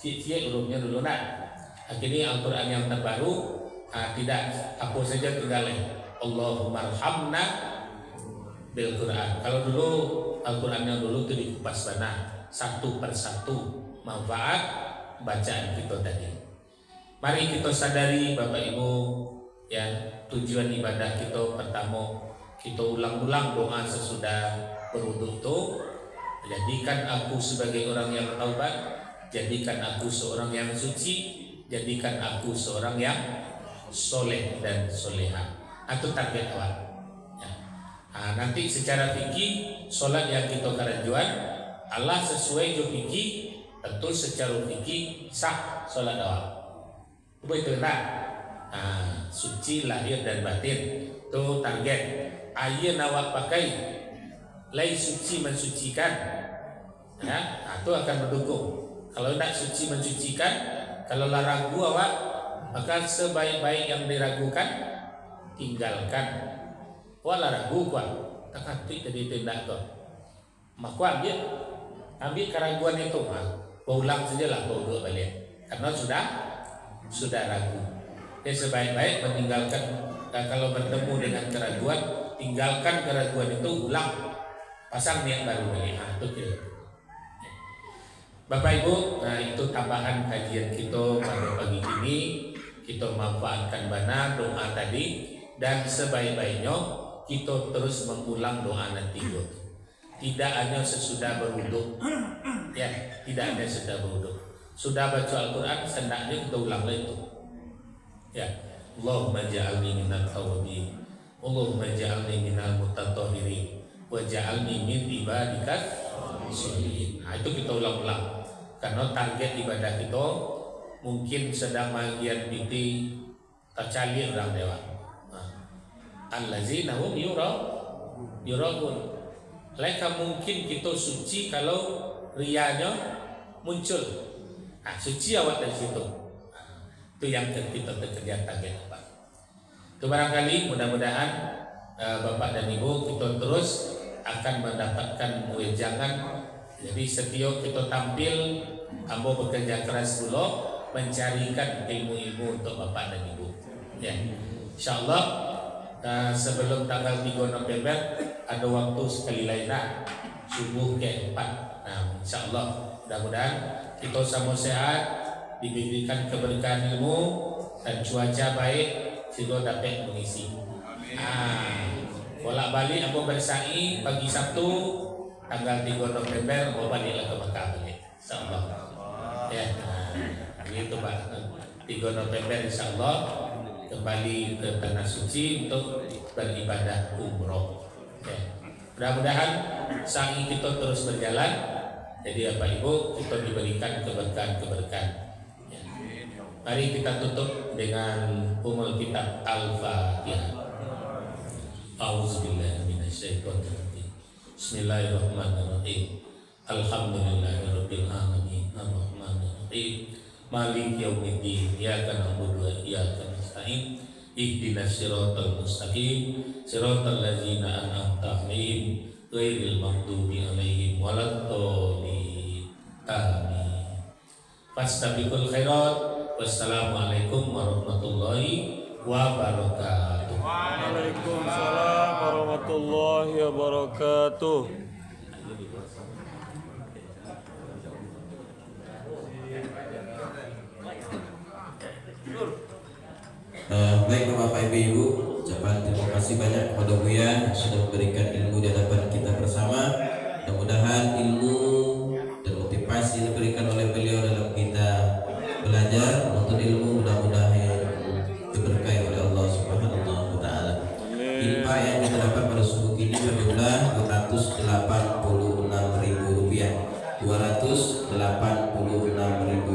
S5: cie hurufnya dulu nak. Akhirnya Al-Quran yang terbaru tidak, hapus saja tinggalin Allahumma arhamna bil Quran. Kalau dulu Al-Quran yang dulu itu dikupas mana satu persatu manfaat bacaan kita tadi. Mari kita sadari Bapak Ibu, ya, tujuan ibadah kita pertama kita ulang-ulang doa sesudah berwudu itu, jadikan aku sebagai orang yang taubat, jadikan aku seorang yang suci, jadikan aku seorang yang soleh dan soleha. Itu target awal. Ya. Nanti secara fikih solat yang kita kerajuan Allah sesuai jo fikih, tentu secara fikih sah solat awal. Betul tak? Suci lahir dan batin itu target. Ayat awak pakai lai suci mensucikan, ya, itu akan mendukung. Kalau tidak suci mensucikan, kalau ragu awak, maka sebaik-baik yang diragukan tinggalkan. Wala ragu kuat, tak hati jadi tindak kau. Maka ambil keraguan itu, ulang sajalah kau dua balik, karena sudah ragu. Jadi sebaik-baik meninggalkan. Dan kalau bertemu dengan keraguan, tinggalkan keraguan itu, ulang, pasang niat baru lagi. Itu kira. Bapak Ibu, itu tambahan kajian kita pada pagi ini. Kita manfaatkan benar doa tadi, dan sebaik-baiknya kita terus mengulang doa nanti. Tidak hanya sesudah berwudu, ya, tidak hanya sesudah berwudu. Sudah baca Al-Quran, hendaknya kita ulang lagi itu. Ya, Allahumma ja'alni minal tawabin, Allahumma ja'alni minal mutatahhirin, wa ja'alni min ibadikas sholihin. Itu kita ulang-ulang. Karena target ibadah kita mungkin sedang bagian piti tercali orang dewa. Allazina hum yurabun. Mereka mungkin kita suci kalau riyanya muncul. Suci awak dari situ. Itu yang kita kerja target apa. Itu barangkali mudah-mudahan Bapak dan Ibu kita terus akan mendapatkan wejangan. Jadi setiap kita tampil, ambo bekerja keras dulu mencarikan ilmu-ilmu untuk Bapak dan Ibu. Ya, InsyaAllah sebelum tanggal 3 November ada waktu sekali lainnya subuh ke-4. InsyaAllah mudah-mudahan kita sama sehat, diberikan keberkahan ilmu dan cuaca baik sehingga dapat mengisi. Bolak-balik aku bersa'i pagi Sabtu tanggal 3 November mau baliklah ke Mekah balik. InsyaAllah. Ya, begitu Pak. 3 November InsyaAllah kembali ke tanah suci untuk beribadah umroh. Ya. Mudah-mudahan sa'i kita terus berjalan. Jadi Bapak Ibu kita diberikan keberkahan-keberkahan. Ya. Mari kita tutup dengan umul kitab Al-Fatihah. A'udzubillahi minasyaitonirrajim. Bismillahirrahmanirrahim. Alhamdulillahirabbil alamin. Arrahmanirrahim. Maliki yaumiddin. Iyyaka na'budu wa iyyaka nasta'in. Ihdinas siratal mustaqim. Siratal ladzina an'amta 'alaihim ghairil maghdubi 'alaihim waladdallin. Amin. Fastabiqul khairat. Wassalamualaikum warahmatullahi wabarakatuh.
S3: Waalaikumsalam warahmatullahi wabarakatuh.
S4: Baik Bapak Ibu, ucapan terima kasih banyak kepada Buya sudah memberikan ilmu di hadapan kita bersama. Mudah-mudahan ilmu dan motivasi yang diberikan oleh beliau dalam kita belajar untuk ilmu mudah-mudahan diberkahi oleh Allah Subhanahu wa taala. Infak yang kita dapat pada subuh ini berjumlah Rp286.000. Rp286.000.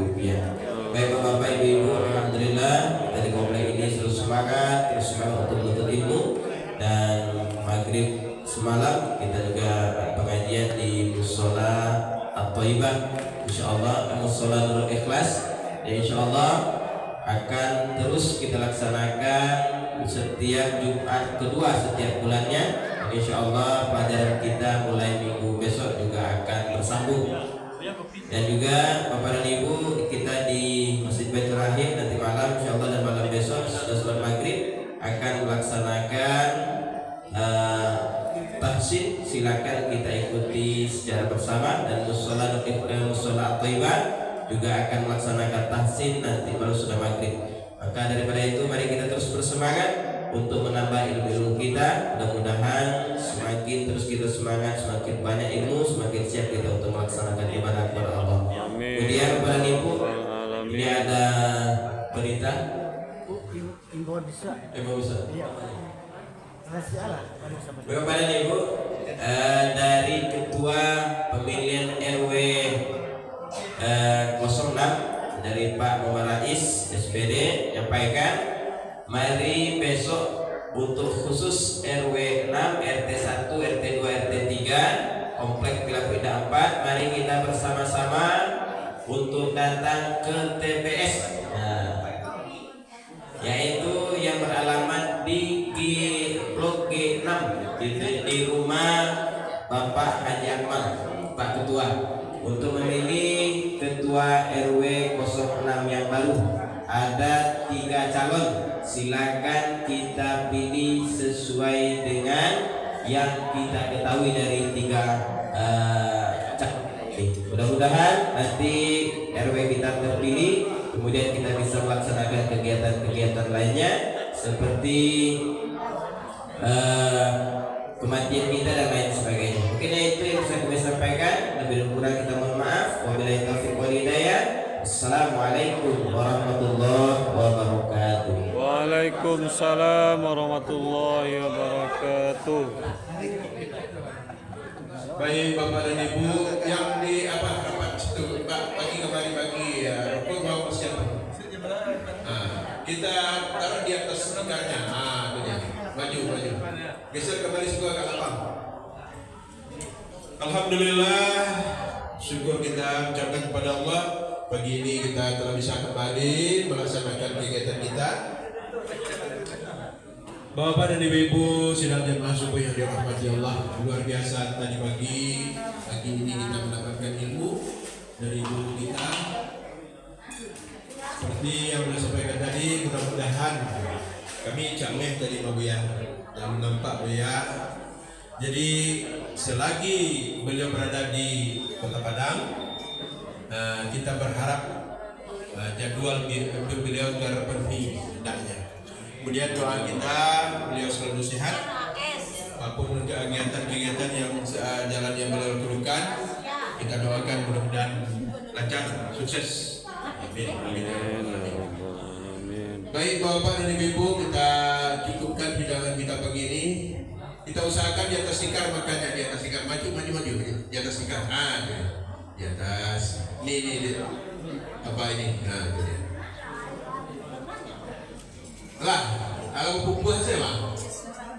S4: Baik Bapak Ibu, alhamdulillah dari komplek ini terus semangat untuk menuntut ilmu. Dan maghrib semalam kita juga pengajian di Mushola At-Thaibah, insyaallah Mushola Nurul Ikhlas. Dan insyaallah akan terus kita laksanakan setiap Jumat kedua setiap bulannya. Dan insyaallah pelajaran kita mulai minggu besok juga akan bersambung. Dan juga Bapak dan Ibu, kita di Masjid Baitur Rahim nanti malam insyaallah dan malam besok sesudah sholat maghrib akan melaksanakan tahsin. Silakan kita ikuti secara bersama. Dan Mushola At-Thaibah juga akan melaksanakan tahsin nanti baru sudah maghrib. Maka daripada itu mari kita terus bersemangat untuk menambah ilmu kita. Mudah-mudahan semakin terus kita semangat, semakin banyak ilmu, semakin siap kita untuk melaksanakan ibadah kepada Allah.
S3: Amin.
S4: Kemudian kepada Ibu, ini ada berita. Ibu bisa. Bapak dan Ibu, dari Ketua Pemilihan RW 06 dari Pak Muhammad Rais SPD menyampaikan, mari besok untuk khusus RW 6, RT 1, RT 2, RT 3 Komplek Villa Indah 4, mari kita bersama-sama untuk datang ke TPS, yaitu yang beralamat di Blok G6 di rumah Bapak Haji Akmal, Pak Ketua, untuk memilih Ketua RW 06 yang baru. Ada 3 calon, silakan kita pilih sesuai dengan yang kita ketahui dari 3 calon. Mudah-mudahan nanti RW kita terpilih, kemudian kita bisa melaksanakan kegiatan-kegiatan lainnya seperti kematian kita dan lain sebagainya. Mungkin itu yang bisa kami sampaikan. Lebih kurang kita mohon maaf. Wabillahi taufiq wal hidayah. Assalamualaikum warahmatullahi wabarakatuh.
S3: Waalaikumsalam warahmatullahi wabarakatuh.
S6: Baik Bapak dan Ibu yang di rapat situ Pak pagi kembali pagi ya rokok mau siapa? Kita taruh di atas speakernya. Maju. Geser kembali semua ke lapang. Alhamdulillah, syukur kita ucapkan kepada Allah. Pagi ini kita telah bisa kembali melaksanakan kegiatan kita. Bapak dan Ibu sidang jemaah subuh yang dirahmati Allah, luar biasa tadi pagi ini kita mendapatkan ilmu dari guru kita. Seperti yang sudah sampaikan tadi, mudah-mudahan kami cameh tadi Pak Buya dan nampak Buya. Jadi selagi beliau berada di Kota Padang, kita berharap jadwal beliau terpenuhi hendaknya. Kemudian doa kita beliau selalu sehat, apapun kegiatan-kegiatan yang jalan yang beliau lakukan, kita doakan mudah-mudahan lancar, sukses. Amin. Baik Bapak dan Ibu, kita cukupkan hidangan kita pagi ini. Kita usahakan di atas tikar, makanya di atas tikar, maju di atas tikar. Di atas. Ini apa ini? Lah, kalau bubuh saja Pak.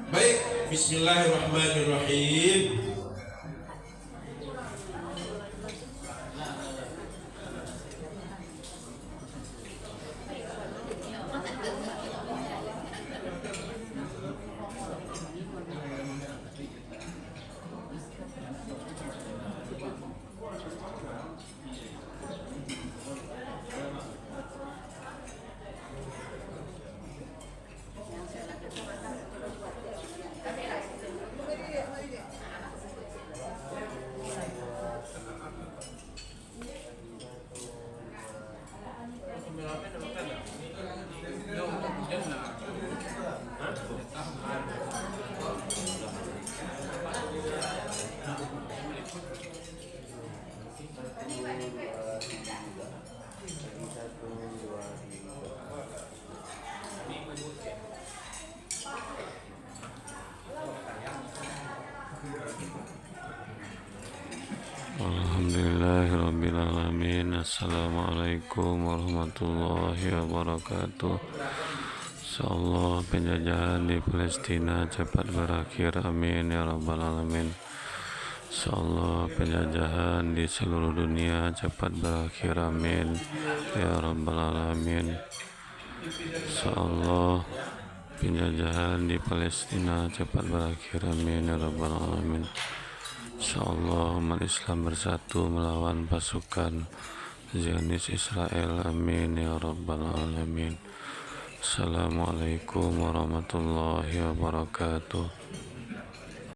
S6: Baik, bismillahirrahmanirrahim.
S3: Assalamualaikum warahmatullahi wabarakatuh. Insyaallah penjajahan di Palestina cepat berakhir, amin ya rabbal alamin. Insyaallah penjajahan di seluruh dunia cepat berakhir, amin ya rabbal alamin. Insyaallah penjajahan di Palestina cepat berakhir, amin ya rabbal alamin. Insyaallah umat Islam bersatu melawan pasukan Zionis Israel, amin ya rabbal alamin. Assalamualaikum warahmatullahi wabarakatuh.